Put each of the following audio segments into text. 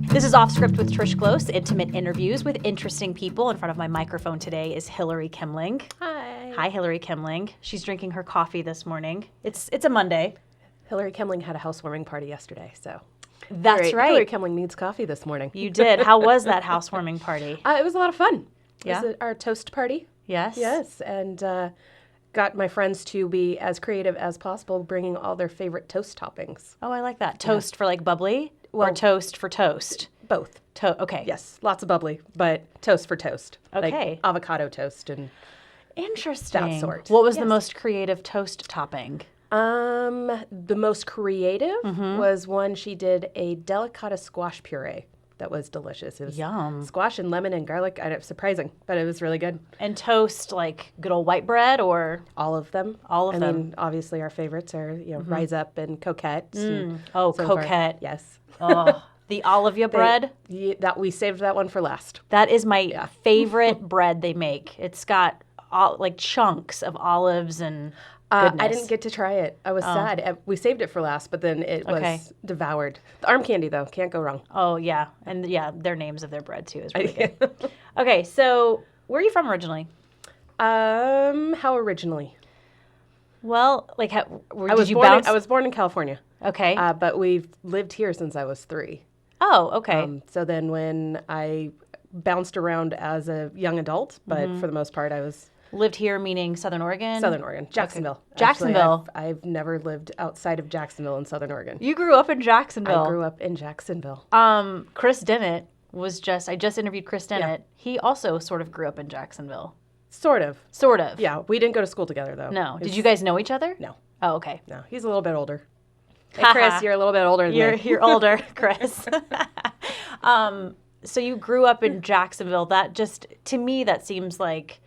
This is Off Script with Trish Glose, intimate interviews with interesting people. In front of my microphone today is Hilary Kemmling. Hi. Hi, Hilary Kemmling. She's drinking her coffee this morning. It's a Monday. Hilary Kemmling had a housewarming party yesterday, so. That's right. Hilary Kemmling needs coffee this morning. You did. How was that housewarming party? It was a lot of fun. Yeah? It was our toast party. Yes? Yes, and got my friends to be as creative as possible, bringing all their favorite toast toppings. Oh, I like that. Toast for like bubbly or toast for toast? Both. Okay. Yes, lots of bubbly, but toast for toast. Okay. Like avocado toast and Interesting. that sort. What was the Yes. most creative toast topping? The most creative was one she did a delicata squash puree that was delicious. It was Yum. squash and lemon and garlic. Surprising, but it was really good. And toast like good old white bread or? All of them. All of I them. mean, obviously our favorites are, Rise Up and Coquette. and Oh, so far. Coquette. Yes. Oh, the Olivia bread. That we saved that one for last. That is my favorite bread they make. It's got like chunks of olives and goodness. I didn't get to try it. I was sad. We saved it for last, but then it was devoured. The arm candy, though, can't go wrong. Oh, yeah. And yeah, their names of their bread, too, is really good. Okay, so where are you from originally? How originally? Well, like, did you born bounce? I was born in California. Okay. But we've lived here since I was 3. Oh, okay. So then when I bounced around as a young adult, but for the most part I was... Lived here, meaning Southern Oregon? Southern Oregon. Jacksonville. Okay. Jacksonville. Actually, I've never lived outside of Jacksonville in Southern Oregon. You grew up in Jacksonville. I grew up in Jacksonville. Chris Dennett I just interviewed Chris Dennett. Yeah. He also sort of grew up in Jacksonville. Sort of. Sort of. Yeah, we didn't go to school together, though. No. Did you guys know each other? No. Oh, okay. No, he's a little bit older. Hey, Chris, you're a little bit older than me. You're older, Chris. So you grew up in Jacksonville. That just, to me, that seems like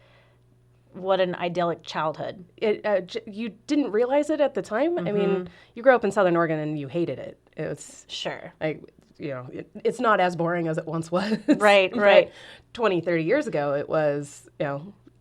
what an idyllic childhood. You didn't realize it at the time. I mean, you grew up in Southern Oregon and you hated it. It was sure. Like, it's not as boring as it once was. Right, right. 20, 30 years ago, it was,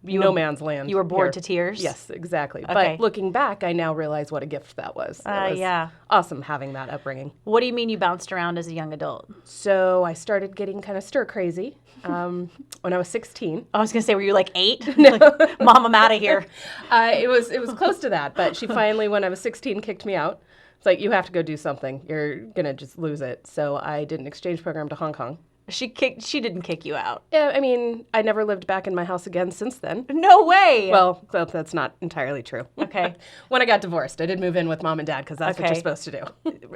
no man's land. You were bored here. to tears? Yes, exactly. Okay. But looking back, I now realize what a gift that was. It was yeah. awesome having that upbringing. What do you mean you bounced around as a young adult? So I started getting kind of stir crazy when I was 16. I was going to say, were you like 8? No. Like, Mom, I'm out of here. It was close to that, but she finally, when I was 16, kicked me out. It's like, you have to go do something. You're going to just lose it. So I did an exchange program to Hong Kong. She didn't kick you out. Yeah, I mean, I never lived back in my house again since then. No way. Well, that's not entirely true. Okay. When I got divorced, I did move in with Mom and Dad because that's what you're supposed to do.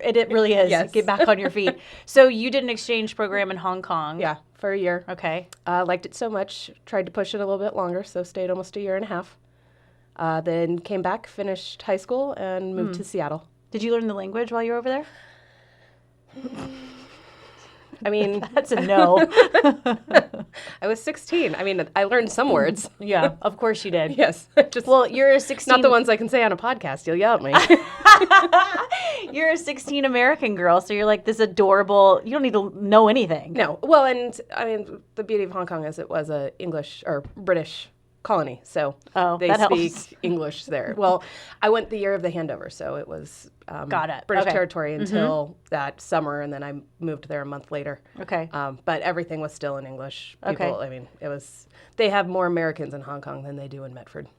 It really is. Yes. Get back on your feet. So you did an exchange program in Hong Kong. Yeah, for a year. Okay. Liked it so much, tried to push it a little bit longer, so stayed almost a year and a half. Then came back, finished high school, and moved to Seattle. Did you learn the language while you were over there? I mean... That's a no. I was 16. I mean, I learned some words. Yeah, of course you did. Yes. Well, you're a 16... Not the ones I can say on a podcast. You'll yell at me. You're a 16 American girl, so you're like this adorable... You don't need to know anything. No. Well, and I mean, the beauty of Hong Kong is it was a English or British colony, so they speak English there. Well, I went the year of the handover, so it was British territory until that summer, and then I moved there a month later. Okay. But everything was still in English. People, I mean, they have more Americans in Hong Kong than they do in Medford.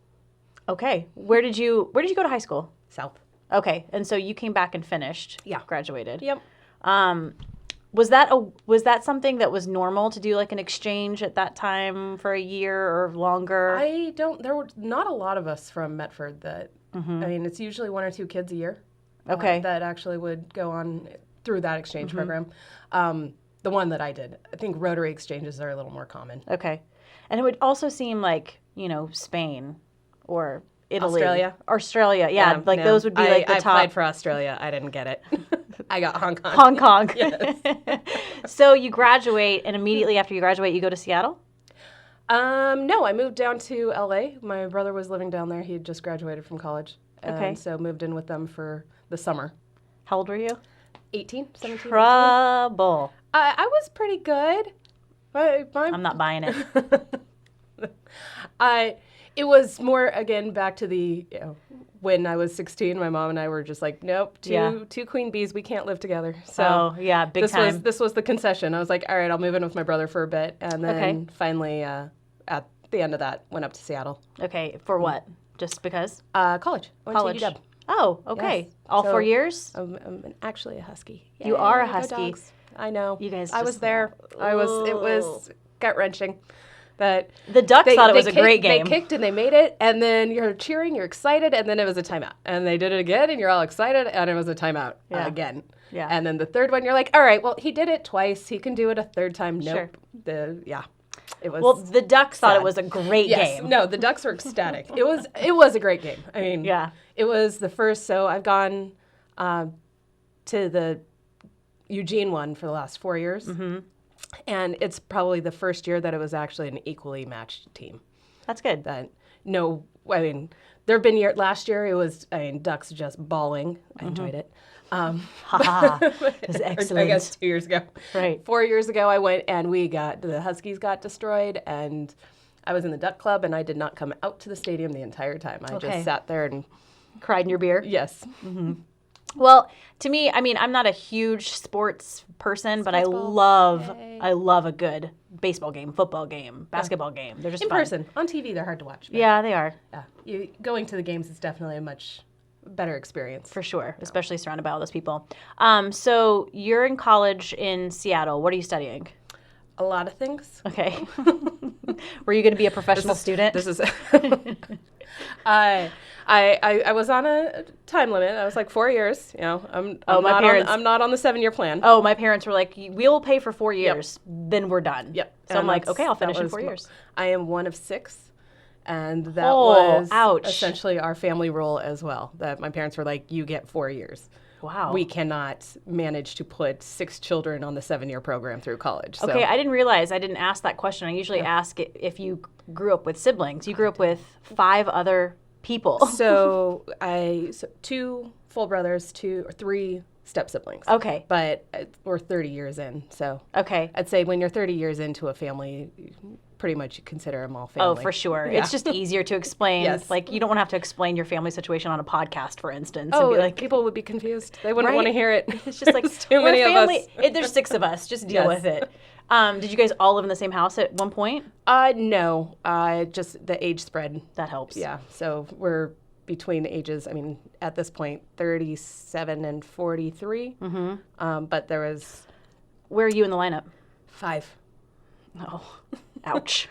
Okay. Where did you go to high school? South. Okay. And so you came back and finished. Yeah. Graduated. Yep. Was that something that was normal to do, like an exchange at that time for a year or longer? There were not a lot of us from Medford that, I mean, it's usually 1 or 2 kids a year. Okay. That actually would go on through that exchange program. The one that I did. I think Rotary exchanges are a little more common. Okay. And it would also seem like, Spain or Italy. Australia, yeah. Those would be like the top. I applied for Australia. I didn't get it. I got Hong Kong. Hong Kong. Yes. So you graduate, and immediately after you graduate, you go to Seattle? No, I moved down to LA. My brother was living down there. He had just graduated from college. Okay. And so moved in with them for the summer. How old were you? 18, 17. Trouble. I was pretty good. I'm not buying it. It was more, again, back to the when I was 16, my mom and I were just like, nope, two queen bees, we can't live together. So big time. This was the concession. I was like, all right, I'll move in with my brother for a bit. And then finally, at the end of that, went up to Seattle. Okay, for what? Just because? College. College. To UW. Oh, okay. Yes. All 4 years? I'm actually a husky. Yay, you are a husky. Dogs. I know. You guys. I was there. It was gut wrenching. That the Ducks thought it was a great game. They kicked and they made it, and then you're cheering, you're excited, and then it was a timeout. And they did it again, and you're all excited, and it was a timeout again. Yeah. And then the third one, you're like, all right, well, he did it twice. He can do it a third time. Nope. Sure. It was. Well, the Ducks thought it was a great game. No, the Ducks were ecstatic. It was a great game. I mean, it was the first. So I've gone to the Eugene one for the last 4 years. Mm-hmm. And it's probably the first year that it was actually an equally matched team. That's good. There have been last year it was, Ducks just bawling. I enjoyed it. It was excellent. I guess 2 years ago. Right. 4 years ago I went and the Huskies got destroyed, and I was in the Duck Club, and I did not come out to the stadium the entire time. I just sat there and cried in your beer? Yes. Mm-hmm. Well, to me, I mean, I'm not a huge sports person, but I love a good baseball game, football game, basketball game. They're just in fun. person. On TV, they're hard to watch. Yeah, they are. Yeah, going to the games is definitely a much better experience. For sure, especially surrounded by all those people. So you're in college in Seattle. What are you studying? A lot of things. Okay. Were you going to be a professional student? This is... I was on a time limit. I was like 4 years. I'm not on the 7-year plan. Oh, my parents were like, we'll pay for 4 years, then we're done. Yep. So I'm like, okay, I'll finish in 4 years. I am one of 6, and that was essentially our family rule as well. That my parents were like, you get 4 years. Wow. We cannot manage to put 6 children on the 7-year program through college. So. Okay, I didn't realize. I didn't ask that question. I usually ask if you grew up with siblings. You grew up with 5 other people. So 2 full brothers, 2 or 3 step siblings. Okay. But we're 30 years in, so. Okay. I'd say when you're 30 years into a family, pretty much you consider them all family. Oh, for sure. Yeah. It's just easier to explain. Yes. Like, you don't want to have to explain your family situation on a podcast, for instance. Oh, and be like, people would be confused. They wouldn't want to hear it. It's just like, too many of us. There's 6 of us. Just deal with it. Did you guys all live in the same house at one point? No. Just the age spread. That helps. Yeah. So we're between ages, at this point, 37 and 43. Mm-hmm. But there was... Where are you in the lineup? 5. Oh, ouch.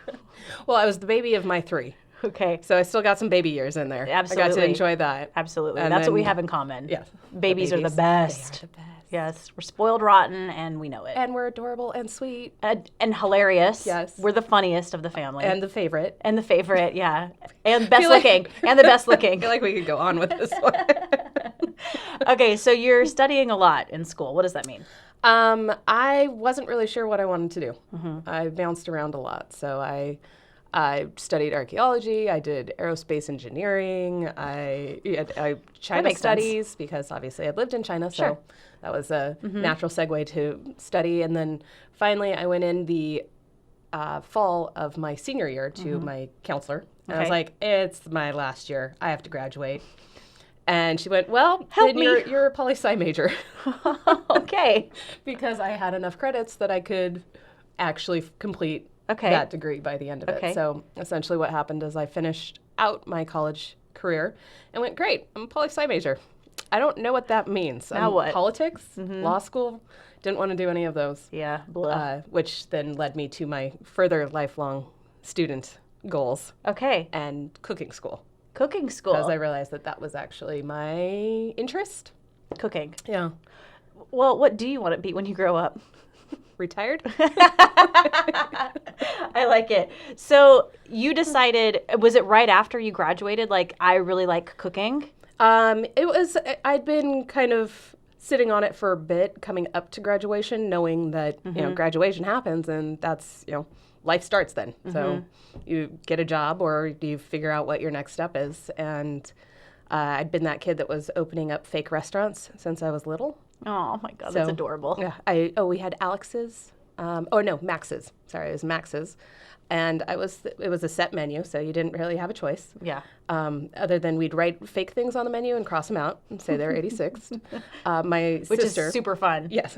Well, I was the baby of my 3. Okay. So I still got some baby years in there. Absolutely. I got to enjoy that. Absolutely. And that's what we have in common. Yes. Babies are the best. They are the best. Yes. We're spoiled rotten, and we know it. And we're adorable and sweet. And hilarious. Yes. We're the funniest of the family. And the favorite. Yeah. And best looking. And the best looking. I feel like we could go on with this one. Okay, so you're studying a lot in school. What does that mean? I wasn't really sure what I wanted to do. Mm-hmm. I bounced around a lot. So I studied archaeology. I did aerospace engineering. I China studies sense. Because obviously I lived in China, so that was a natural segue to study. And then finally I went in the fall of my senior year to my counselor. And I was like, it's my last year. I have to graduate. And she went, well, then you're a poli-sci major. Okay. Because I had enough credits that I could actually complete that degree by the end of it. So essentially what happened is I finished out my college career and went, great, I'm a poli-sci major. I don't know what that means. Now what? Politics, law school, didn't want to do any of those. Yeah. Which then led me to my further lifelong student goals. Okay. And cooking school. Cooking school. Because I realized that was actually my interest. Cooking. Yeah. Well, what do you want to be when you grow up? Retired. I like it. So you decided, was it right after you graduated, like, I really like cooking? I'd been kind of sitting on it for a bit coming up to graduation, knowing that, graduation happens and that's, life starts then. So you get a job or you figure out what your next step is. And I'd been that kid that was opening up fake restaurants since I was little. Oh my God, that's adorable. Yeah. We had Alex's Max's. Sorry, it was Max's. And it was a set menu, so you didn't really have a choice. Yeah. Other than we'd write fake things on the menu and cross them out and say they're 86th. Which sister, is super fun. Yes.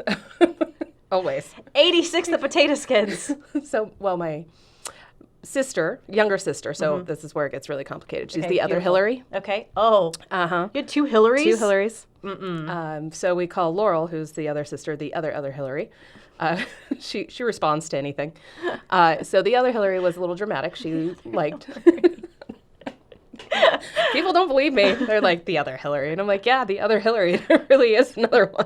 Always. 86 the potato skins. My sister, younger sister, so this is where it gets really complicated. She's the other Hilary. Okay. Oh. Uh-huh. You had 2 Hilarys? 2 Hillarys. So we call Laurel, who's the other sister, the other Hilary. She responds to anything. So the other Hilary was a little dramatic. She liked... People don't believe me. They're like, the other Hilary. And I'm like, yeah, the other Hilary. There really is another one.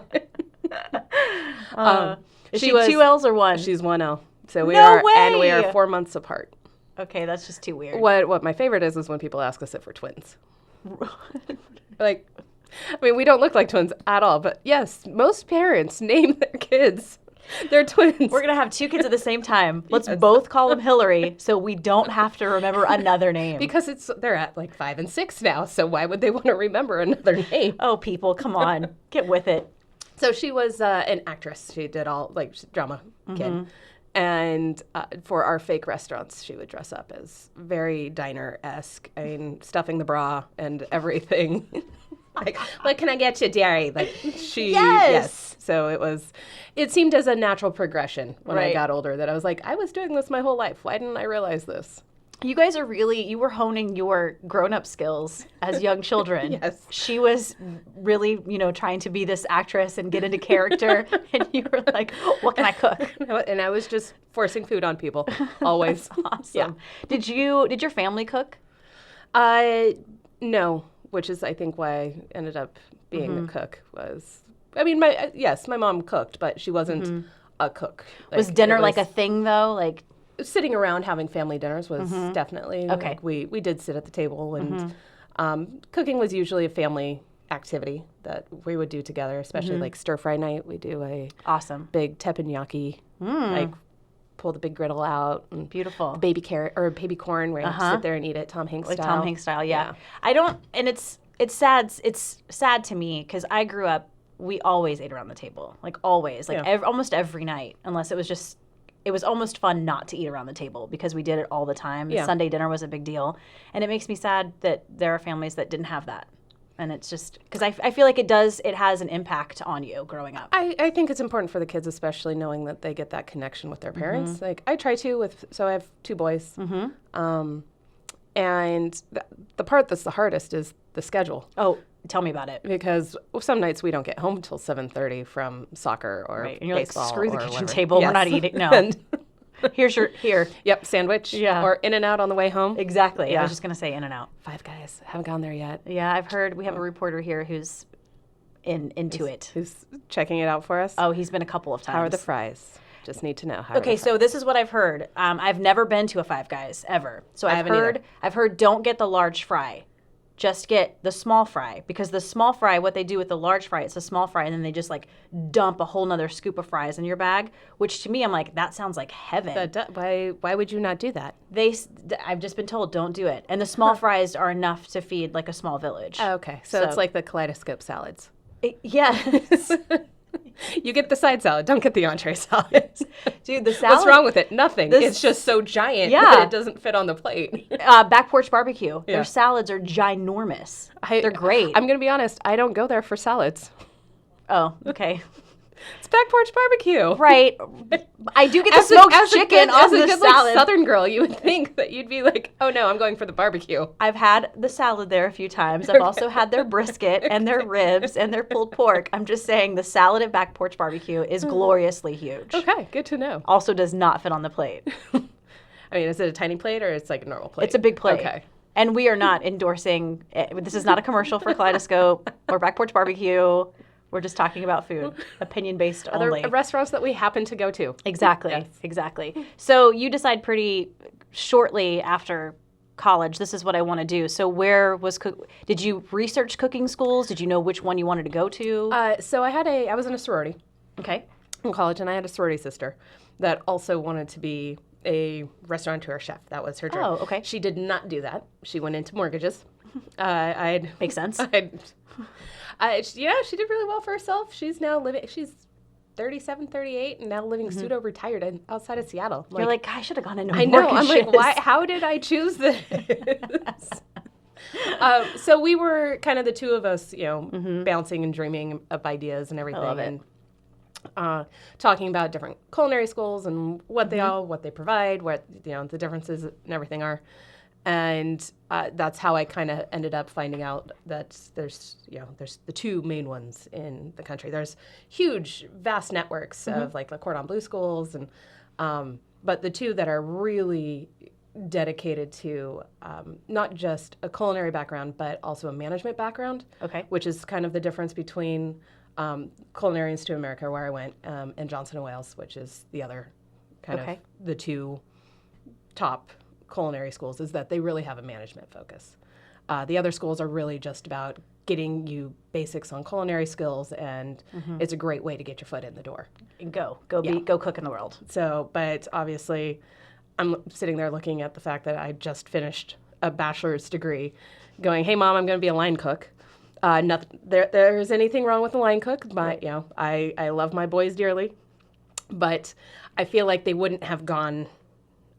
Is she 2 L's or 1? She's 1 L. So we No way! And we are 4 months apart. Okay, that's just too weird. What my favorite is when people ask us if we're twins. Like, I mean, we don't look like twins at all, but yes, most parents name their kids their twins. We're going to have 2 kids at the same time. Let's both call them Hilary so we don't have to remember another name. Because they're at like 5 and 6 now, so why would they want to remember another name? Oh, people, come on. Get with it. So she was an actress. She did all, like, drama kid. And for our fake restaurants, she would dress up as very diner-esque. I mean, stuffing the bra and everything. Like, what can I get you, Derry? Like, yes. So it seemed as a natural progression when I got older that I was like, I was doing this my whole life. Why didn't I realize this? You guys you were honing your grown-up skills as young children. Yes. She was really, trying to be this actress and get into character. And you were like, what can I cook? And I was just forcing food on people, always. That's awesome. Yeah. Did your family cook? No, which is, I think, why I ended up being a cook my mom cooked, but she wasn't a cook. Like, was dinner like a thing, though? Like, sitting around having family dinners was definitely okay. Like we did sit at the table, and cooking was usually a family activity that we would do together, especially like stir fry night. We do a big teppanyaki, like pull the big griddle out. And beautiful. Baby carrot or baby corn where you have to sit there and eat it, Tom Hanks style. Tom Hanks style, yeah. I don't, and it's sad. It's sad to me because I grew up. We always ate around the table, like always, like almost every night, unless it was just. It was almost fun not to eat around the table because we did it all the time. Yeah. Sunday dinner was a big deal. And it makes me sad that there are families that didn't have that. And it's just, because I feel like it has an impact on you growing up. I think it's important for the kids, especially knowing that they get that connection with their parents. Like, I try to so I have 2 boys. And the part that's the hardest is the schedule. Oh, tell me about it. Because some nights we don't get home until 7:30 from soccer or baseball. And you're like, screw the kitchen whatever. table. Yes. We're not eating. No. Here. Yep, sandwich. Yeah. Or In-N-Out on the way home. Exactly. Yeah. I was just going to say In-N-Out. Five Guys. Haven't gone there yet. Yeah, I've heard. We have a reporter here who's into it. Who's checking it out for us. Oh, he's been a couple of times. How are the fries? Just need to know. Okay, so this is what I've heard. I've never been to a Five Guys ever. So I've heard don't get the large fry. Just get the small fry, because the small fry, what they do with the large fry, it's a small fry, and then they just like dump a whole nother scoop of fries in your bag, which to me, I'm like, that sounds like heaven. Why would you not do that? I've just been told, don't do it. And the small fries are enough to feed like a small village. Oh, okay, so it's like the kaleidoscope salads. Yes. You get the side salad, don't get the entree salad. Dude, the salad. What's wrong with it? Nothing. It's just so giant that it doesn't fit on the plate. Back Porch Barbecue. Yeah. Their salads are ginormous. They're great. I'm going to be honest, I don't go there for salads. Oh, okay. It's Back Porch Barbecue. Right. I do get the smoked chicken on the salad. Like, Southern girl, you would think that you'd be like, oh no, I'm going for the barbecue. I've had the salad there a few times. I've also had their brisket and their ribs and their pulled pork. I'm just saying the salad at Back Porch Barbecue is gloriously huge. Okay, good to know. Also does not fit on the plate. I mean, is it a tiny plate or it's like a normal plate? It's a big plate. Okay. And we are not endorsing, this is not a commercial for Kaleidoscope or Back Porch Barbecue. We're just talking about food, opinion-based only. Other restaurants that we happen to go to. Exactly, yes. Exactly. So you decide pretty shortly after college, this is what I want to do. So did you research cooking schools? Did you know which one you wanted to go to? So I was in a sorority. Okay. In college, and I had a sorority sister that also wanted to be a restaurateur chef. That was her dream. Oh, okay. She did not do that. She went into mortgages. Makes sense. Yeah, she did really well for herself. She's now living. She's 37, 38, and now living pseudo-retired outside of Seattle. You're like, I should have gone into mortgages. I know. I'm like, why? How did I choose this? So we were kind of the two of us, bouncing and dreaming up ideas and everything. I love it. And talking about different culinary schools and what they provide, what, the differences and everything are. And that's how I kind of ended up finding out that there's the two main ones in the country. There's huge, vast networks of like the Cordon Bleu schools, and but the two that are really dedicated to not just a culinary background, but also a management background. Okay. Which is kind of the difference between Culinary Institute of America, where I went, and Johnson & Wales, which is the other kind of the two top culinary schools, is that they really have a management focus. The other schools are really just about getting you basics on culinary skills, and it's a great way to get your foot in the door. Go cook in the world. So, but obviously, I'm sitting there looking at the fact that I just finished a bachelor's degree, going, "Hey, Mom, I'm going to be a line cook." Nothing. There's anything wrong with the line cook, but I love my boys dearly, but I feel like they wouldn't have gone.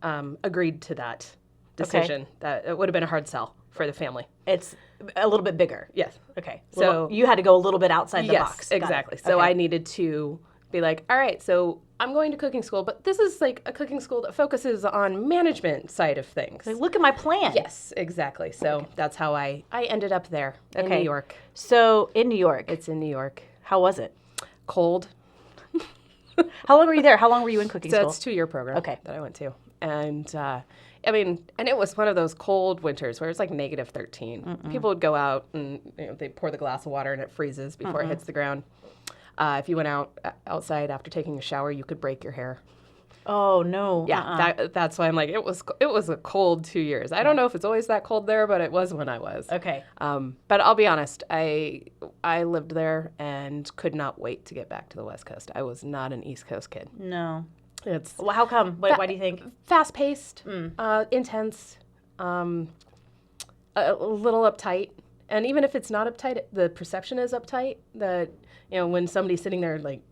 Agreed to that decision. That it would have been a hard sell for the family. It's a little bit bigger. Yes. Okay. So you had to go a little bit outside the box. Yes, exactly. So I needed to be like, all right, so I'm going to cooking school, but this is like a cooking school that focuses on management side of things. Like, look at my plan. Yes, exactly. So that's how I ended up there in New York. So in New York. It's in New York. How was it? Cold. How long were you there? How long were you in cooking school? So it's a 2-year program that I went to. And and it was one of those cold winters where it's like negative 13. People would go out and they pour the glass of water and it freezes before it hits the ground. If you went outside after taking a shower, you could break your hair. Oh no! Yeah, that's why I'm like, it was a cold 2 years. I don't know if it's always that cold there, but it was when I was. Okay. But I'll be honest, I lived there and could not wait to get back to the West Coast. I was not an East Coast kid. No. Well, how come? Why do you think? Fast-paced, intense, a little uptight. And even if it's not uptight, the perception is uptight. That, when somebody's sitting there like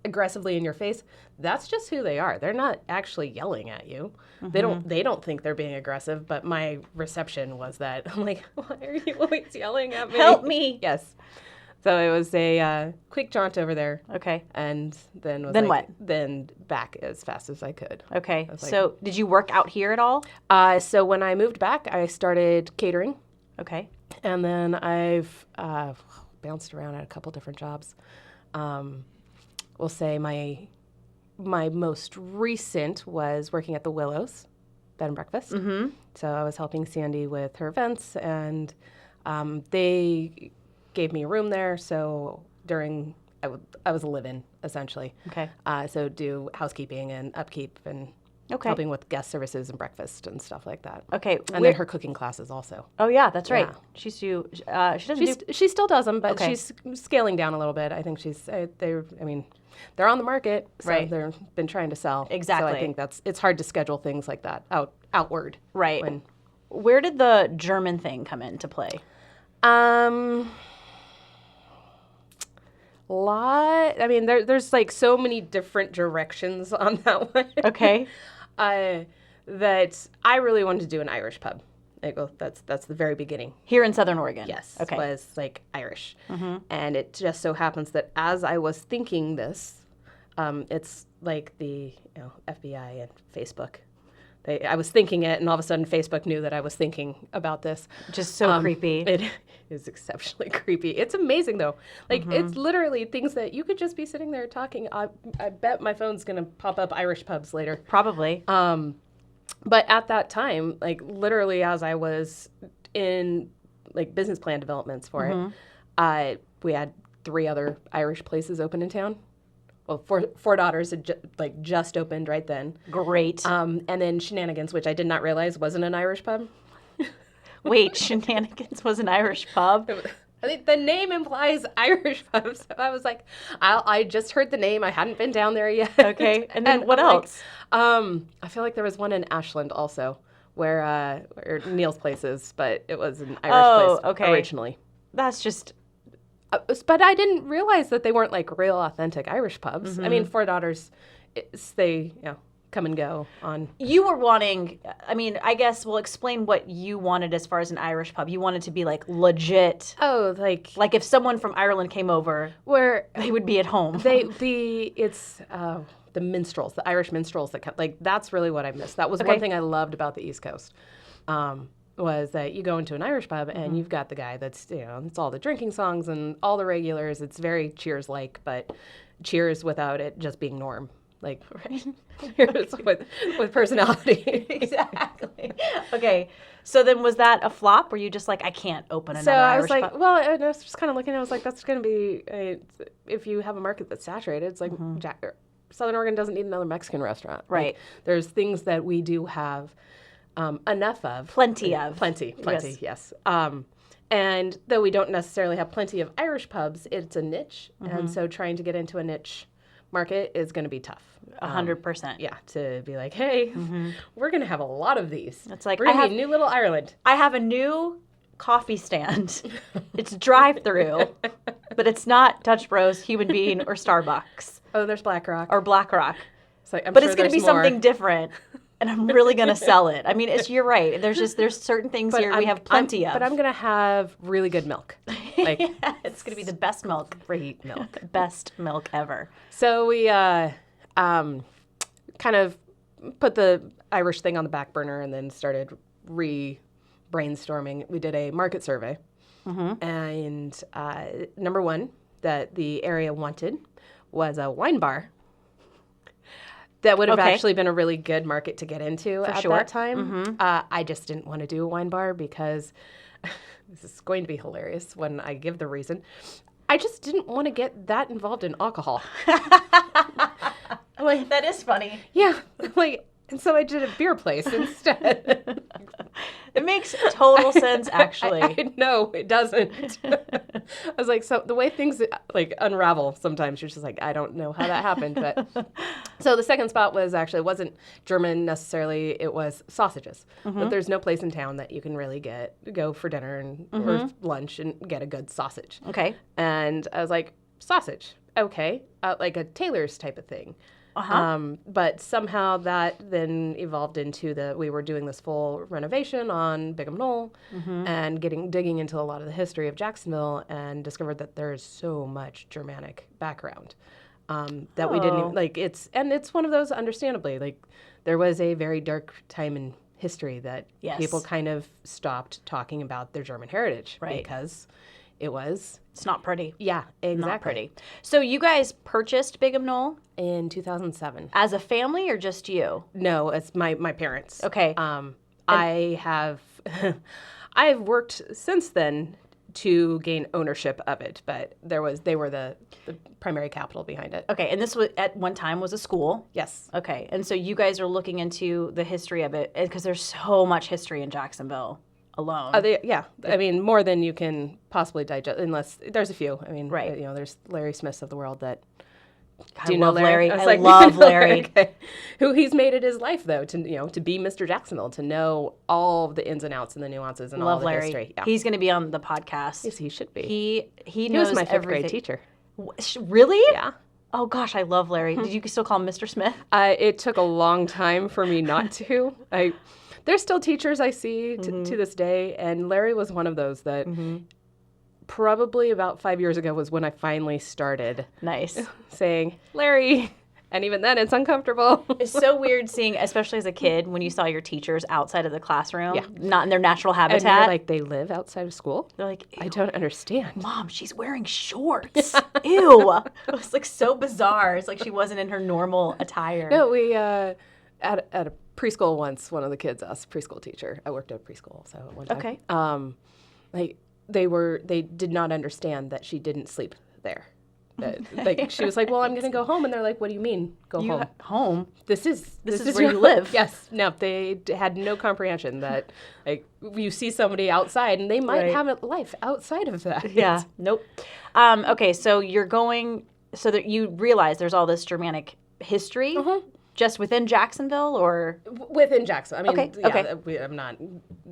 aggressively in your face, that's just who they are. They're not actually yelling at you. They don't think they're being aggressive, but my reception was that. I'm like, why are you always yelling at me? Help me. Yes. So it was a quick jaunt over there. Okay. And then what? Then back as fast as I could. Okay. So did you work out here at all? So when I moved back, I started catering. Okay. And then I've bounced around at a couple different jobs. We'll say my most recent was working at the Willows Bed and Breakfast. Mm-hmm. So I was helping Sandy with her events, and they gave me a room there, so I was a live-in, essentially. Okay. So do housekeeping and upkeep and helping with guest services and breakfast and stuff like that. Okay. And then her cooking classes also. Oh, yeah, that's right. Yeah. She still does them, but she's scaling down a little bit. I think they're on the market, so they've been trying to sell. Exactly. So I think it's hard to schedule things like that outward. Right. Where did the German thing come into play? There's like so many different directions on that one. Okay. That I really wanted to do an Irish pub. That's the very beginning. Here in Southern Oregon? Yes. Okay. Was like Irish. Mm-hmm. And it just so happens that as I was thinking this, it's like the FBI and Facebook. I was thinking it, and all of a sudden Facebook knew that I was thinking about this. Just so creepy. It is exceptionally creepy. It's amazing, though. Like, it's literally things that you could just be sitting there talking. I bet my phone's going to pop up Irish pubs later. Probably. But at that time, like, literally as I was in, like, business plan developments for it, we had 3 other Irish places open in town. Well, Four Daughters had just opened right then. Great. And then Shenanigans, which I did not realize wasn't an Irish pub. Wait, Shenanigans was an Irish pub? I think the name implies Irish pub. So I was like, I just heard the name. I hadn't been down there yet. Okay. And then what else? I feel like there was one in Ashland also where Neil's place is, but it was an Irish place originally. That's just But I didn't realize that they weren't like real authentic Irish pubs. I mean, Four Daughters, they come and go on. You were wanting, I mean, I guess we'll explain what you wanted as far as an Irish pub. You wanted to be like legit. Oh, like if someone from Ireland came over, where they would be at home. The minstrels, the Irish minstrels that come, like that's really what I missed. That was one thing I loved about the East Coast. Was that you go into an Irish pub and you've got the guy that's, it's all the drinking songs and all the regulars. It's very Cheers-like, but Cheers without it just being norm. Like, Cheers with personality. Exactly. Okay. So then was that a flop? Were you just like, I can't open another Irish pub? Well, I was just kind of looking, I was like, that's going to be, if you have a market that's saturated, it's like Southern Oregon doesn't need another Mexican restaurant. Right. Like, there's things that we do have enough of. Plenty of. Plenty, yes. And though we don't necessarily have plenty of Irish pubs, it's a niche. And so trying to get into a niche market is going to be tough. 100%. Yeah, to be like, hey, we're going to have a lot of these. It's like, we're going to be new little Ireland. I have a new coffee stand. It's drive-through, but it's not Dutch Bros, Human Bean, or Starbucks. Oh, there's Black Rock. Or Black Rock. It's like, but it's going to be something different. And I'm really going to sell it. I mean, you're right. There's certain things here we have plenty of. But I'm going to have really good milk. Like it's going to be the best milk. Great milk. Best milk ever. So we kind of put the Irish thing on the back burner and then started brainstorming. We did a market survey. And number one that the area wanted was a wine bar. That would have actually been a really good market to get into at that time. I just didn't want to do a wine bar because this is going to be hilarious when I give the reason. I just didn't want to get that involved in alcohol. Like, that is funny. Yeah. And so I did a beer place instead. It makes total sense, actually. I know, it doesn't. I was like, so the way things unravel sometimes, you're just like, I don't know how that happened. But so the second spot it wasn't German necessarily, it was sausages. But there's no place in town that you can really go for dinner or lunch and get a good sausage. Okay. And I was like, sausage, okay, like a Taylor's type of thing. But somehow that then evolved into we were doing this full renovation on Bigham Knoll and digging into a lot of the history of Jacksonville and discovered that there's so much Germanic background that we didn't even, it's one of those, understandably, there was a very dark time in history that people kind of stopped talking about their German heritage because it's not pretty. Yeah, exactly. Not pretty. So you guys purchased Bigham Knoll in 2007 as a family or just you? No, it's my parents. Okay. I have I've worked since then to gain ownership of it, but they were the primary capital behind it. Okay, and this was at one time was a school? Yes. Okay, and so you guys are looking into the history of it because there's so much history in Jacksonville alone. I mean, more than you can possibly digest, unless there's a few. I mean, there's Larry Smiths of the world that. Do you know Larry? I love Larry. Okay. Who he's made it his life though to be Mr. Jacksonville, to know all the ins and outs and the nuances and all the Larry. History. Yeah. He's going to be on the podcast. Yes, he should be. He knows was my fifth everything. grade teacher. Really? Yeah. Oh gosh, I love Larry. Did you still call him Mr. Smith? It took a long time for me not to. There's still teachers I see to this day, and Larry was one of those that probably about 5 years ago was when I finally started saying, Larry, and even then it's uncomfortable. It's so weird seeing, especially as a kid, when you saw your teachers outside of the classroom, not in their natural habitat. And you're like, they live outside of school? They're like, I don't understand. Mom, she's wearing shorts. Ew. It was so bizarre. It's like she wasn't in her normal attire. No, we, at a preschool once, one of the kids asked, preschool teacher, I worked at a preschool, so at one time. Okay. They did not understand that she didn't sleep there. She was like, well, I'm going to go home. And they're like, what do you mean go home? Home? This is where you live. Yes. No, they had no comprehension that you see somebody outside and they might have a life outside of that. Yeah. Nope. Okay. So so that you realize there's all this Germanic history just within Jacksonville or? Within Jacksonville. I mean, okay. I'm not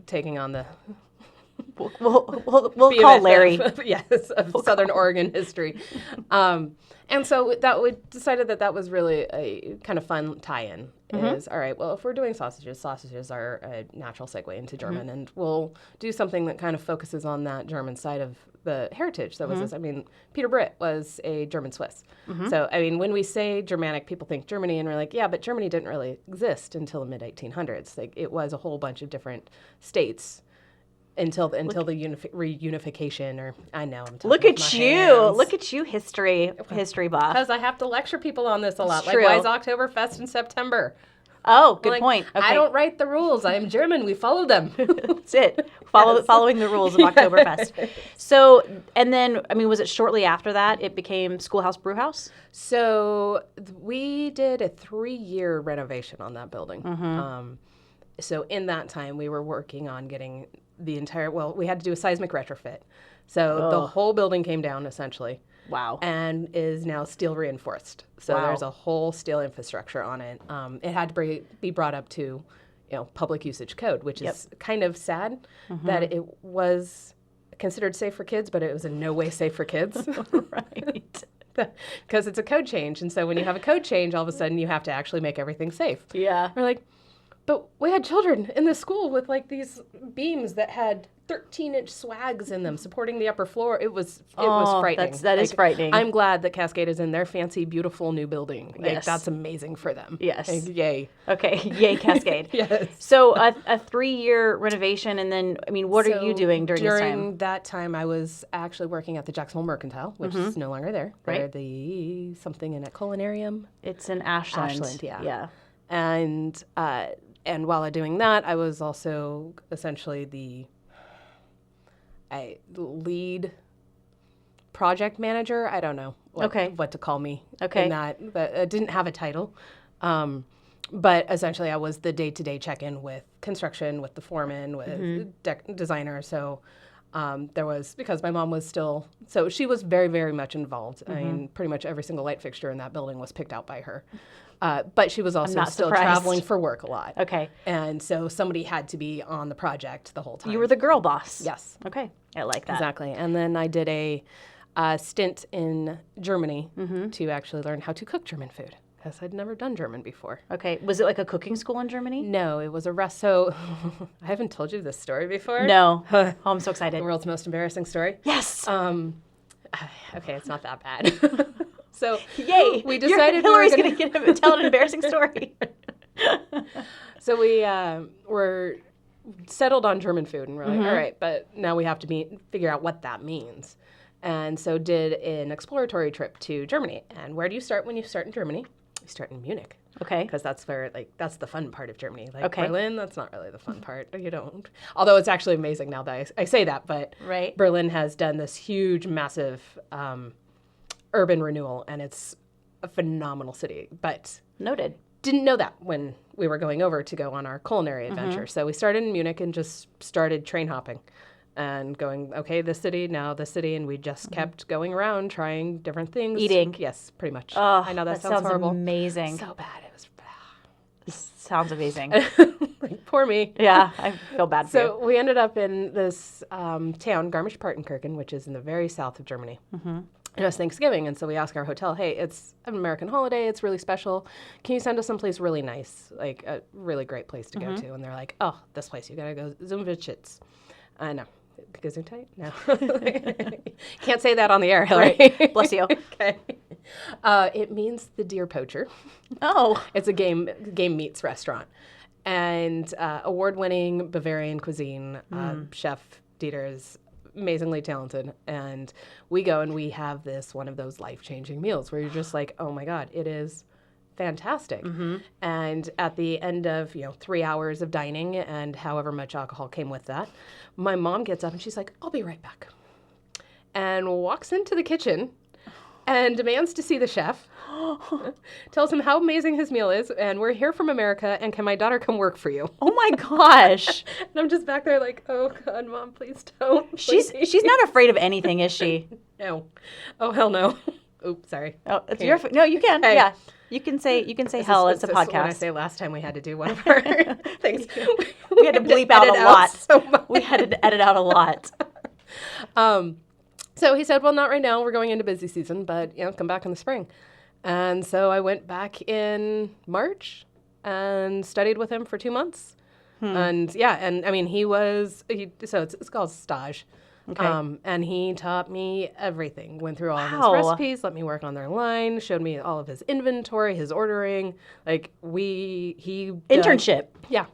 taking on the We'll call Larry. Of Southern Oregon history. And so we decided that was really a kind of fun tie-in. Is, all right, well, if we're doing sausages are a natural segue into German, and we'll do something that kind of focuses on that German side of the heritage that was this. I mean, Peter Britt was a German Swiss. So, I mean, when we say Germanic, people think Germany, and we're like, yeah, but Germany didn't really exist until the mid-1800s. Like, it was a whole bunch of different states until the reunification, or I know I'm talking Look at you, history buff. Because I have to lecture people on this a lot. It's true. Why is Oktoberfest in September? Oh, good point. Okay. I don't write the rules. I am German. We follow them. That's it. Following the rules of Oktoberfest. So, and then, I mean, was it shortly after that it became Schoolhaus, Brewhaus? So we did a 3-year renovation on that building. So in that time, we were working on getting the entire, we had to do a seismic retrofit. So the whole building came down, essentially. Wow. And is now steel reinforced. So there's a whole steel infrastructure on it. It had to be brought up to, public usage code, which is kind of sad that it was considered safe for kids, but it was in no way safe for kids. Right. Because it's a code change. And so when you have a code change, all of a sudden you have to actually make everything safe. Yeah. We're like, but we had children in this school with like these beams that had 13-inch swags in them supporting the upper floor. It was frightening. That is frightening. I'm glad that Cascade is in their fancy, beautiful new building. Like, that's amazing for them. Yes. Like, yay. Okay. Yay, Cascade. Yes. So a 3-year renovation, and then, I mean, what are you doing during this time? During that time, I was actually working at the Jacksonville Mercantile, which is no longer there. Right. They're the something in a culinarium. It's in Ashland. Ashland, yeah. And while I'm doing that, I was also essentially the lead project manager. I don't know what to call me. Okay. In that, but I didn't have a title. But essentially, I was the day-to-day check-in with construction, with the foreman, with designer. So there was, because my mom was still, so she was very, very much involved. I mean, pretty much every single light fixture in that building was picked out by her. But she was also still traveling for work a lot. Okay. And so somebody had to be on the project the whole time. You were the girl boss. Yes. Okay. I like that. Exactly. And then I did a stint in Germany to actually learn how to cook German food, because I'd never done German before. Okay. Was it like a cooking school in Germany? No, it was a rest. So I haven't told you this story before. No. Oh, I'm so excited. The world's most embarrassing story. Yes. Okay, it's not that bad. So yay! We decided Hilary's going to tell an embarrassing story. So we were settled on German food, and we're like, all right, but now we have to figure out what that means. And so did an exploratory trip to Germany. And where do you start when you start in Germany? You start in Munich. Okay. Because that's where, that's the fun part of Germany. Berlin, that's not really the fun part. You don't. Although it's actually amazing now that I say that, but Berlin has done this huge, massive urban renewal, and it's a phenomenal city. But noted. Didn't know that when we were going over to go on our culinary adventure. So we started in Munich and just started train hopping and going, okay, this city, now this city, and we just kept going around trying different things. Eating. Yes, pretty much. Oh, I know that sounds horrible. Amazing. So bad. It was sounds amazing. Poor me. Yeah, I feel bad for you. So we ended up in this town, Garmisch-Partenkirchen, which is in the very south of Germany. And it was Thanksgiving, and so we asked our hotel, hey, it's an American holiday, it's really special. Can you send us someplace really nice, like a really great place to go to? And they're like, oh, this place, you gotta go, Zumwitschitz. No. Gesundheit? No. Can't say that on the air, Hilary. Right. Bless you. Okay. It means the deer poacher. Oh. It's a game meats restaurant. And award-winning Bavarian cuisine, Chef Dieter is amazingly talented, and we go and we have one of those life-changing meals where you're just like, oh my God, it is fantastic. And at the end of 3 hours of dining and however much alcohol came with that, my mom gets up and she's like, I'll be right back, and walks into the kitchen and demands to see the chef. Tells him how amazing his meal is, and we're here from America, and can my daughter come work for you? Oh my gosh. And I'm just back there like, oh God, Mom, please don't. Please. She's not afraid of anything, is she? No. Oh, hell no. Oops, sorry. Oh, it's no, you can. Hey. Yeah. You can say hell. It's a podcast. When I say last time we had to do one of our things. We had to bleep out a lot. So we had to edit out a lot. So he said, well, not right now. We're going into busy season, but, come back in the spring. And so I went back in March and studied with him for 2 months. And so it's called stage. Okay. And he taught me everything, went through all of his recipes, let me work on their line, showed me all of his inventory, his ordering. Internship. Yeah.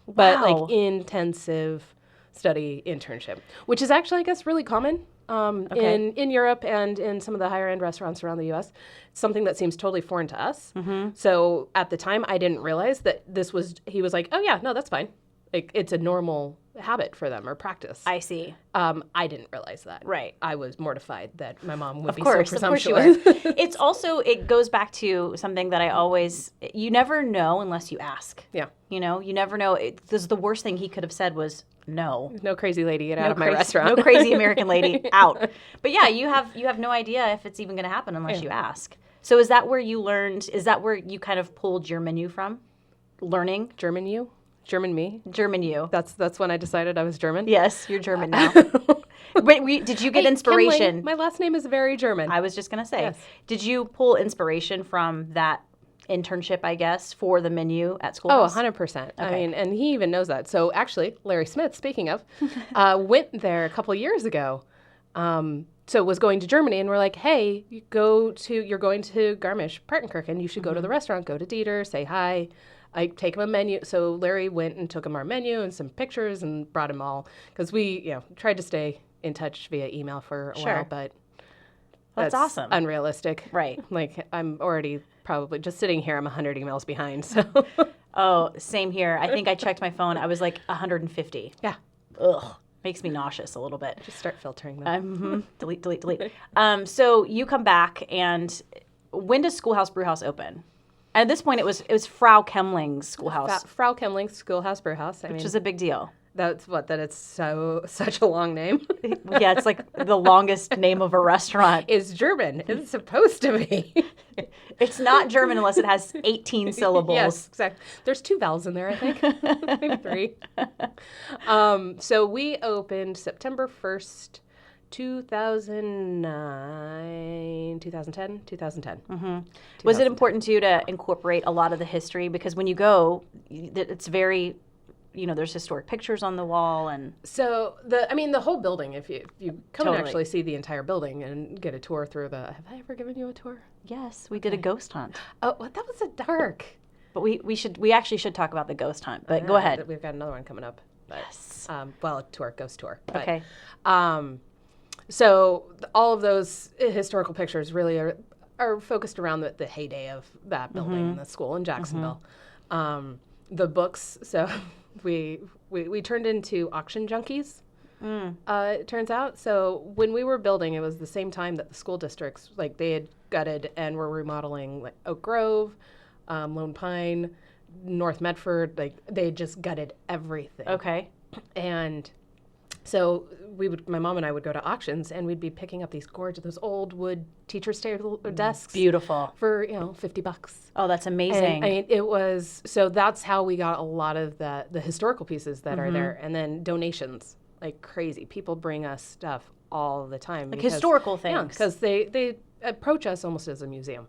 But intensive study internship, which is actually, I guess, really common in Europe and in some of the higher end restaurants around the U.S. It's something that seems totally foreign to us. Mm-hmm. So at the time, I didn't realize that he was like, oh yeah, no, that's fine. It's a normal habit for them or practice. I see. I didn't realize that. Right. I was mortified that my mom would be so presumptuous. Of course you were. It goes back to something that you never know unless you ask. Yeah. You never know. The worst thing he could have said was no. No crazy lady, get out of my restaurant. No crazy American lady, out. But yeah, you have no idea if it's even going to happen unless you ask. So is that where you learned, is that where you kind of pulled your menu from? Learning? German you? German me? German you. That's when I decided I was German? Yes, you're German now. Wait, did you get inspiration? Kemmling, my last name is very German. I was just going to say. Yes. Did you pull inspiration from that internship, I guess, for the menu at Schoolhaus? Oh, 100%. Okay. I mean, and he even knows that. So actually, Larry Smith, speaking of, went there a couple years ago. So was going to Germany, and we're like, hey, you're going to Garmisch-Partenkirchen. You should go to the restaurant, go to Dieter, say hi. I take him a menu. So Larry went and took him our menu and some pictures and brought him all. Because we, tried to stay in touch via email for a while, but that's awesome. Unrealistic. Right. I'm already probably just sitting here. I'm 100 emails behind. So. Oh, same here. I think I checked my phone. I was 150. Yeah. Ugh. Makes me nauseous a little bit. Just start filtering them. Delete. So you come back, and when does Schoolhaus Brewhaus open? And at this point, it was Frau Kemling's Schoolhaus. Frau Kemmling's Schoolhaus Brewhaus. Which is a big deal. That it's such a long name. Yeah, it's like the longest name of a restaurant. It's German. It's supposed to be. It's not German unless it has 18 syllables. Yes, exactly. There's 2 vowels in there, I think. Maybe 3. So we opened September 1st, 2010. Mm-hmm. Was it important to you to incorporate a lot of the history? Because when you go, it's very, there's historic pictures on the wall. And so the whole building, if you come and actually see the entire building and get a tour through have I ever given you a tour? Yes, we did a ghost hunt. Oh, well, that was a dark. But we actually should talk about the ghost hunt, but go ahead. We've got another one coming up. But, yes. A ghost tour. But, okay. So all of those historical pictures really are focused around the heyday of that building, the school in Jacksonville. Mm-hmm. The books, so we turned into auction junkies, it turns out. So when we were building, it was the same time that the school districts, they had gutted and were remodeling Oak Grove, Lone Pine, North Medford. They had just gutted everything. Okay. And so my mom and I would go to auctions, and we'd be picking up those old wood teacher's table desks. Beautiful. For, $50. Oh, that's amazing. And, it was, so that's how we got a lot of the historical pieces that are there. And then donations, like crazy. People bring us stuff all the time. Historical things. Yeah, because they approach us almost as a museum.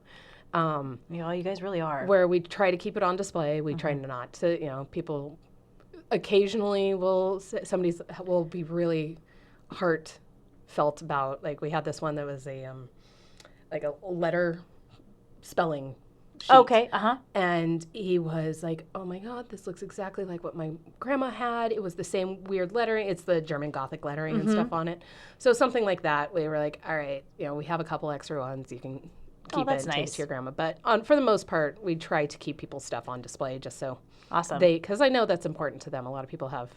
You guys really are. Where we try to keep it on display. We try not to, people occasionally somebody will be really heartfelt about, we had this one that was a letter spelling sheet. Okay, and he was like, oh my God, this looks exactly like what my grandma had. It was the same weird lettering. It's the German Gothic lettering and stuff on it. So something like that, we were like, all right, we have a couple extra ones. You can keep it and take it to your grandma. But for the most part, we try to keep people's stuff on display just so awesome. Because I know that's important to them. A lot of people have,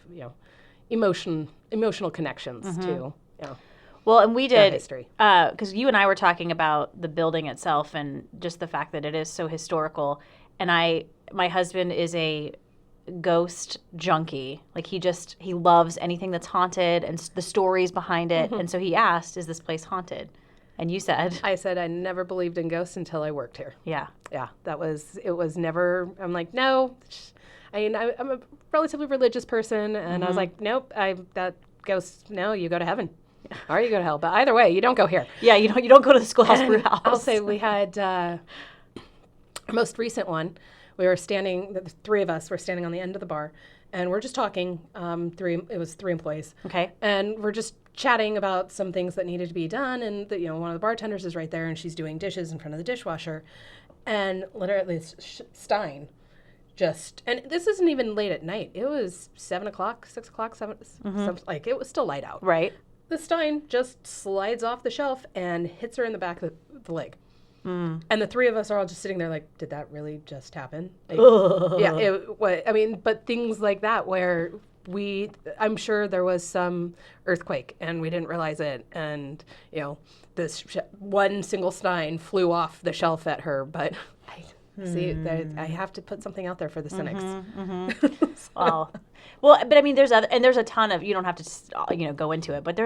emotional connections to, Well, and we did, history. Because you and I were talking about the building itself and just the fact that it is so historical. And my husband is a ghost junkie. He loves anything that's haunted and the stories behind it. And so he asked, is this place haunted? And you said? I said I never believed in ghosts until I worked here. Yeah. Yeah, it was never, I'm like, no. I mean, I'm a relatively religious person, and I was like, nope, that ghost, no, you go to heaven. Or you go to hell. But either way, you don't go here. Yeah, you don't go to the Schoolhouse Brewhaus. I'll say we had our most recent one. We were standing, the three of us were standing on the end of the bar, and we're just talking. It was three employees. Okay. And we're just chatting about some things that needed to be done, and one of the bartenders is right there, and she's doing dishes in front of the dishwasher, and literally Stein and this isn't even late at night. It was 7 o'clock, 6 o'clock, 7, like it was still light out. Right. The Stein just slides off the shelf and hits her in the back of the leg. And the three of us are all just sitting there like, did that really just happen? Like, yeah, but things like that where I'm sure there was some earthquake and we didn't realize it. And, this one single Stein flew off the shelf at her, but I have to put something out there for the cynics. Well, but I mean, there's a ton of, you don't have to, go into it, but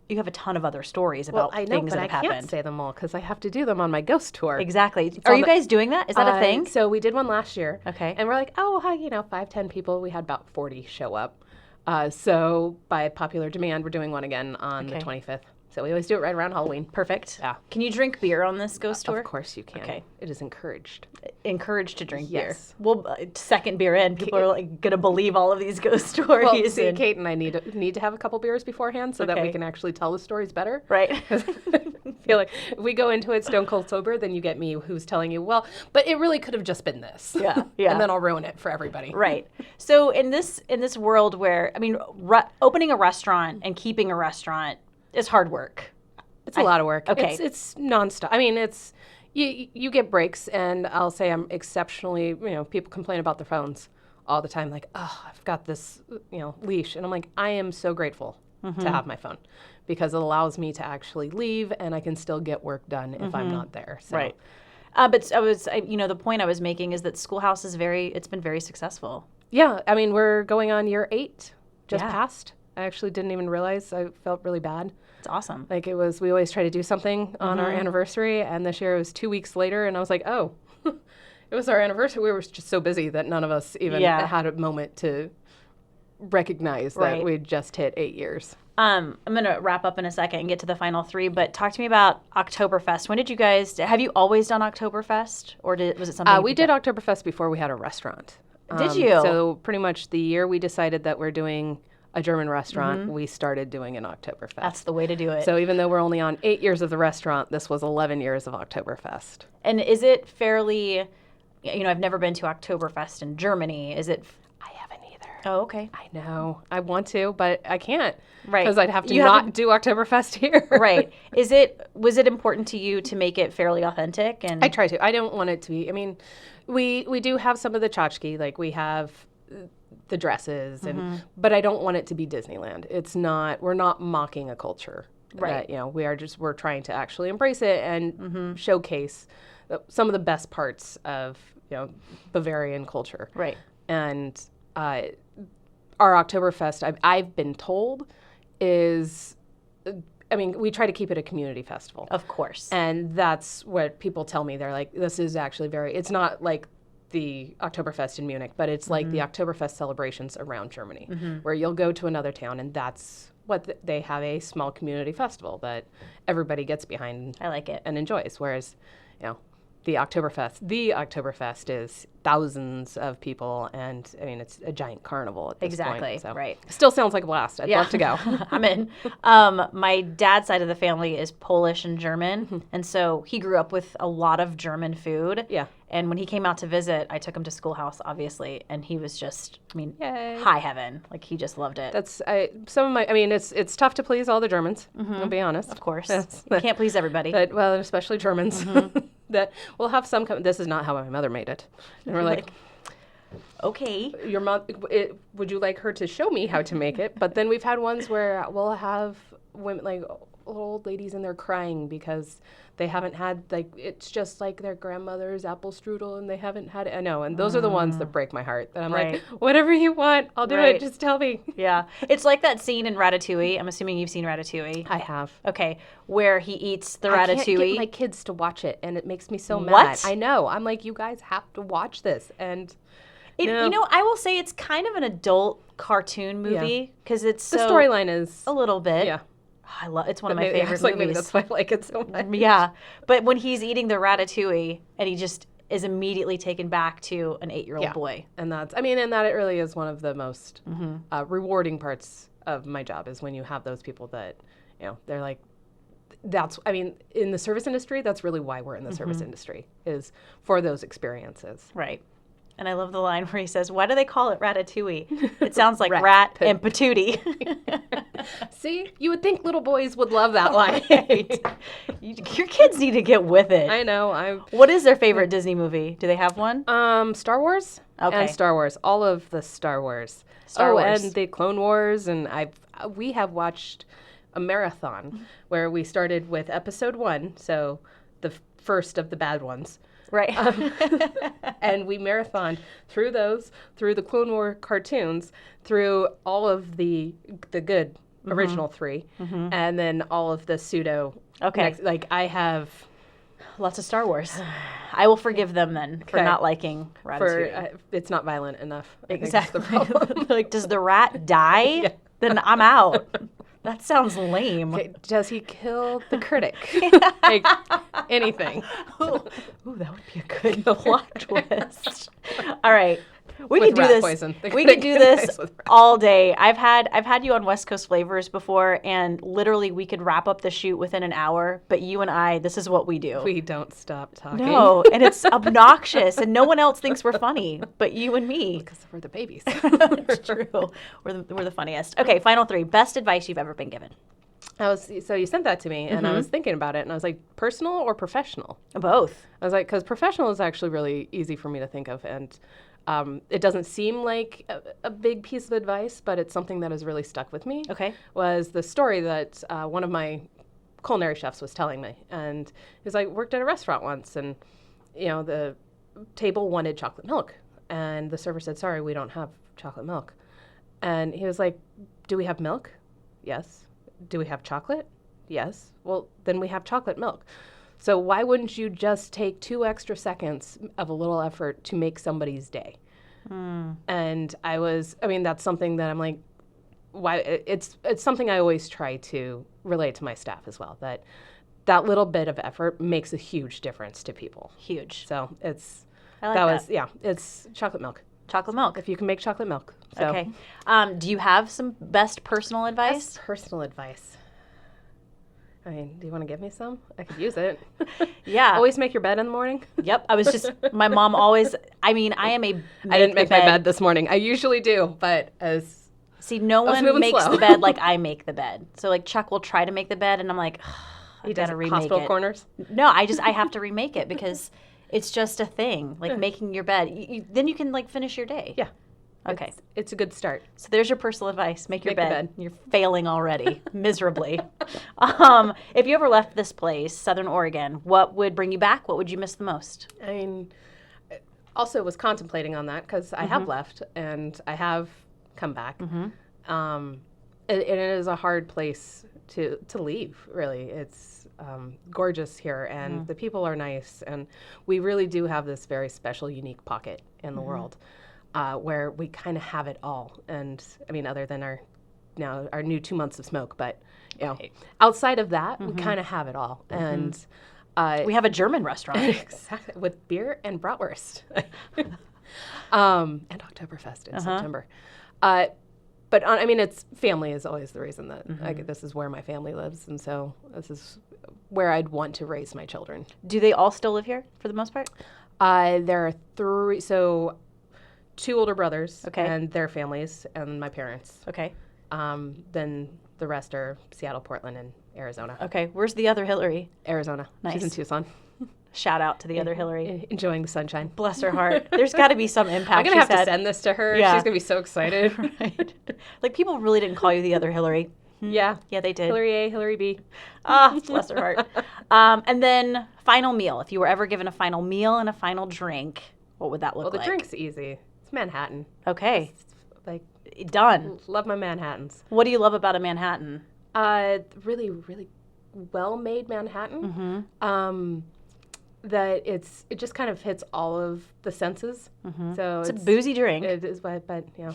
you have a ton of other stories about things that have happened. I can't say them all because I have to do them on my ghost tour. Exactly. Are you guys doing that? Is that a thing? So we did one last year. Okay. And we're like, 5-10 people. We had about 40 show up. So by popular demand, we're doing one again on the 25th. So we always do it right around Halloween. Perfect. Yeah. Can you drink beer on this ghost tour? Of course you can. Okay. It is encouraged. Encouraged to drink beer. Yes. Well, second beer in, people are like going to believe all of these ghost stories. Well, see, Kate and I need to have a couple beers beforehand so that we can actually tell the stories better. Right. I feel like if we go into it stone cold sober, then you get me who's telling you, well, but it really could have just been this. Yeah. And then I'll ruin it for everybody. Right. So in this world where, I mean, opening a restaurant and keeping a restaurant is hard work. It's a lot of work. Okay. It's nonstop. I mean, it's you get breaks, and I'll say I'm exceptionally. People complain about their phones all the time, like, oh, I've got this, leash, and I'm like, I am so grateful to have my phone because it allows me to actually leave, and I can still get work done if I'm not there. So. Right. But the point I was making is that Schoolhaus it's been very successful. Yeah. I mean, we're going on year 8, just passed. I actually didn't even realize. I felt really bad. It's awesome. Like we always try to do something on our anniversary, and this year it was 2 weeks later, and I was like, oh, it was our anniversary. We were just so busy that none of us even had a moment to recognize that we'd just hit 8 years. I'm going to wrap up in a second and get to the final 3, but talk to me about Oktoberfest. When did you guys, have you always done Oktoberfest, or was it something? We did Oktoberfest before we had a restaurant. Did you? So pretty much the year we decided that we're doing a German restaurant, we started doing an Oktoberfest. That's the way to do it. So even though we're only on 8 years of the restaurant, this was 11 years of Oktoberfest. And is it fairly, I've never been to Oktoberfest in Germany. Is it? I haven't either. Oh, okay. I know. I want to, but I can't. Right. Because I'd have to do Oktoberfest here. Right. Was it important to you to make it fairly authentic? And I try to. I don't want it to be, I mean, we do have some of the tchotchke, like we have the dresses, but I don't want it to be Disneyland. We're not mocking a culture. Right. That, we're trying to actually embrace it and showcase some of the best parts of, Bavarian culture. Right. And our Oktoberfest, I've been told, is, we try to keep it a community festival. Of course. And that's what people tell me. They're like, this is actually it's not like the Oktoberfest in Munich, but it's like the Oktoberfest celebrations around Germany, where you'll go to another town, and that's what they have, a small community festival that everybody gets behind. I like it. And enjoys. Whereas, the Oktoberfest is thousands of people, and it's a giant carnival at this point. So. Right. Still sounds like a blast. I'd love to go. I'm in. My dad's side of the family is Polish and German, and so he grew up with a lot of German food. Yeah. And when he came out to visit, I took him to Schoolhaus, obviously, and he was just, Yay. High heaven. Like, he just loved it. It's tough to please all the Germans, I'll be honest. Of course. You can't please everybody. Especially Germans. That we'll have some this is not how my mother made it. And we're like, okay. Your mom, would you like her to show me how to make it? But then we've had ones where we'll have women, like old ladies, and they're crying because they haven't had, like, it's just like their grandmother's apple strudel and they haven't had it. I know. And those are the ones that break my heart. That I'm like, whatever you want, I'll do it. Just tell me. Yeah. It's like that scene in Ratatouille. I'm assuming you've seen Ratatouille. I have. Okay. Where he eats the Ratatouille. I can't get my kids to watch it, and it makes me so mad. I know. I'm like, you guys have to watch this. And you know, I will say it's kind of an adult cartoon movie because it's the storyline is a little bit. Yeah. I love it's one of my favorite movies. Maybe that's why I like it so much. Yeah. But when he's eating the Ratatouille and he just is immediately taken back to an 8-year-old boy. And that's, I mean, and that it really is one of the most rewarding parts of my job is when you have those people that, you know, they're like, that's, I mean, in the service industry, that's really why we're in the service industry, is for those experiences. Right. And I love the line where he says, why do they call it Ratatouille? It sounds like rat and patootie. See, you would think little boys would love that line. Right. Your kids need to get with it. I know. What is their favorite Disney movie? Do they have one? Star Wars. Okay. And Star Wars. All of the Star Wars. Star Wars. And the Clone Wars. And we have watched a marathon where we started with episode 1, so the first of the bad ones. Right. And we marathoned through those, through the Clone War cartoons, through all of the good original 3, and then all of the pseudo. Okay. Like I have lots of Star Wars. I will forgive them then for not liking Ratatouille. It's not violent enough. Exactly. Like, does the rat die? Yeah. Then I'm out. That sounds lame. Okay, does he kill the critic? Like, anything. Ooh, that would be a good plot twist. All right. We could do this. Poison. We could do this all day. I've had you on West Coast Flavors before, and literally we could wrap up the shoot within an hour. But you and I, this is what we do. We don't stop talking. No, and it's obnoxious, and no one else thinks we're funny, but you and me. Because we're the babies. It's true. We're the funniest. Okay, final 3. Best advice you've ever been given. So you sent that to me, and I was thinking about it, and I was like, personal or professional? Both. I was like, because professional is actually really easy for me to think of, and it doesn't seem like a big piece of advice, but it's something that has really stuck with me. Okay. Was the story that one of my culinary chefs was telling me. And he was like, worked at a restaurant once, and, you know, the table wanted chocolate milk. And the server said, sorry, we don't have chocolate milk. And he was like, do we have milk? Yes. Do we have chocolate? Yes. Well, then we have chocolate milk. So why wouldn't you just take 2 extra seconds of a little effort to make somebody's day? And that's something that I'm like, why? It's something I always try to relate to my staff as well, that little bit of effort makes a huge difference to people. Huge. So it's, it's chocolate milk. Chocolate milk. If you can make chocolate milk. So. Okay. Do you have some best personal advice? Best personal advice. I mean, do you want to give me some? I could use it. Yeah. Always make your bed in the morning. Yep. My mom always, I mean, I didn't make my bed this morning. I usually do, but no one makes the bed like I make the bed. So like Chuck will try to make the bed and I'm like, I gotta remake it. Hospital corners? No, I have to remake it because it's just a thing, like making your bed. Then you can like finish your day. Yeah. Okay. It's a good start. So there's your personal advice. Make your bed. You're failing already, miserably. If you ever left this place, Southern Oregon, what would bring you back? What would you miss the most? I mean, also was contemplating on that because I have left and I have come back. It is a hard place to leave, really. It's gorgeous here and the people are nice. And we really do have this very special, unique pocket in the world. Where we kind of have it all. And I mean, other than our new 2 months of smoke, but you know, outside of that, we kind of have it all. And we have a German restaurant. Exactly, with beer and bratwurst. And Oktoberfest in September. But it's family is always the reason that this is where my family lives. And so this is where I'd want to raise my children. Do they all still live here for the most part? There are 3, 2 older brothers and their families and my parents. Okay. Then the rest are Seattle, Portland, and Arizona. Okay. Where's the other Hillary? Arizona. Nice. She's in Tucson. Shout out to the other Hillary. Enjoying the sunshine. Bless her heart. There's got to be some impact. I'm going to have to send this to her. Yeah. She's going to be so excited. Right. Like people really didn't call you the other Hillary. Mm-hmm. Yeah. Yeah, they did. Hilary A, Hilary B. Bless her heart. And then final meal. If you were ever given a final meal and a final drink, what would that look like? Well, the drink's easy. It's Manhattan. Okay. Like, done. Love my Manhattans. What do you love about a Manhattan? Really, really well-made Manhattan. Mm-hmm. That it just kind of hits all of the senses. Mm-hmm. So it's a boozy drink. It is, but yeah.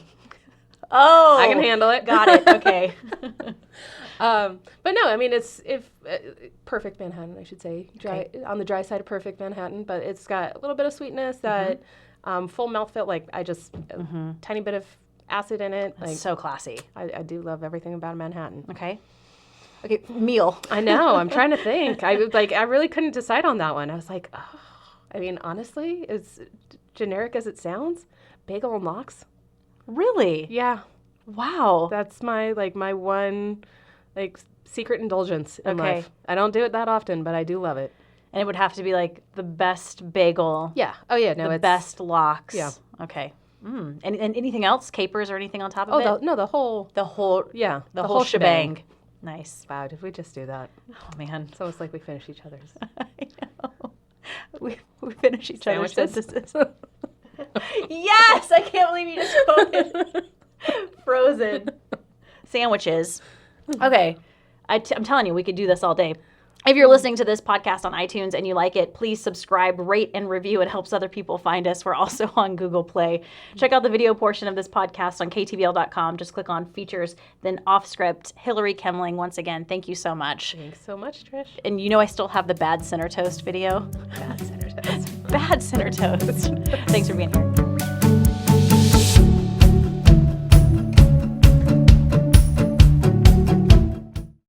Oh, I can handle it. Got it. Okay. But no, I mean it's perfect Manhattan, I should say. On the dry side of perfect Manhattan, but it's got a little bit of sweetness, that full mouthfeel. Like tiny bit of acid in it. That's so classy. I do love everything about a Manhattan. Okay, meal. I know. I'm trying to think. I really couldn't decide on that one. I was like, oh. I mean, honestly, as generic as it sounds, bagel and lox. Really? Yeah. Wow. That's my one secret indulgence in life. I don't do it that often, but I do love it. And it would have to be like the best bagel. Yeah. Oh yeah. No, the best lox. Yeah. Okay. And anything else? Capers or anything on top of it? No, the whole. Yeah. The whole shebang. Nice. Wow. Did we just do that? Oh man. It's almost like we finish each other's. I know. We finish each other's sentences. Yes! I can't believe you just quoted Frozen. Sandwiches. Okay. I'm telling you, we could do this all day. If you're listening to this podcast on iTunes and you like it, please subscribe, rate, and review. It helps other people find us. We're also on Google Play. Check out the video portion of this podcast on ktbl.com. Just click on features, then off script. Hilary Kemmling, once again, thank you so much. Thanks so much, Trish. And you know I still have the bad center toast video. Bad center toast. Bad center toast. Thanks for being here.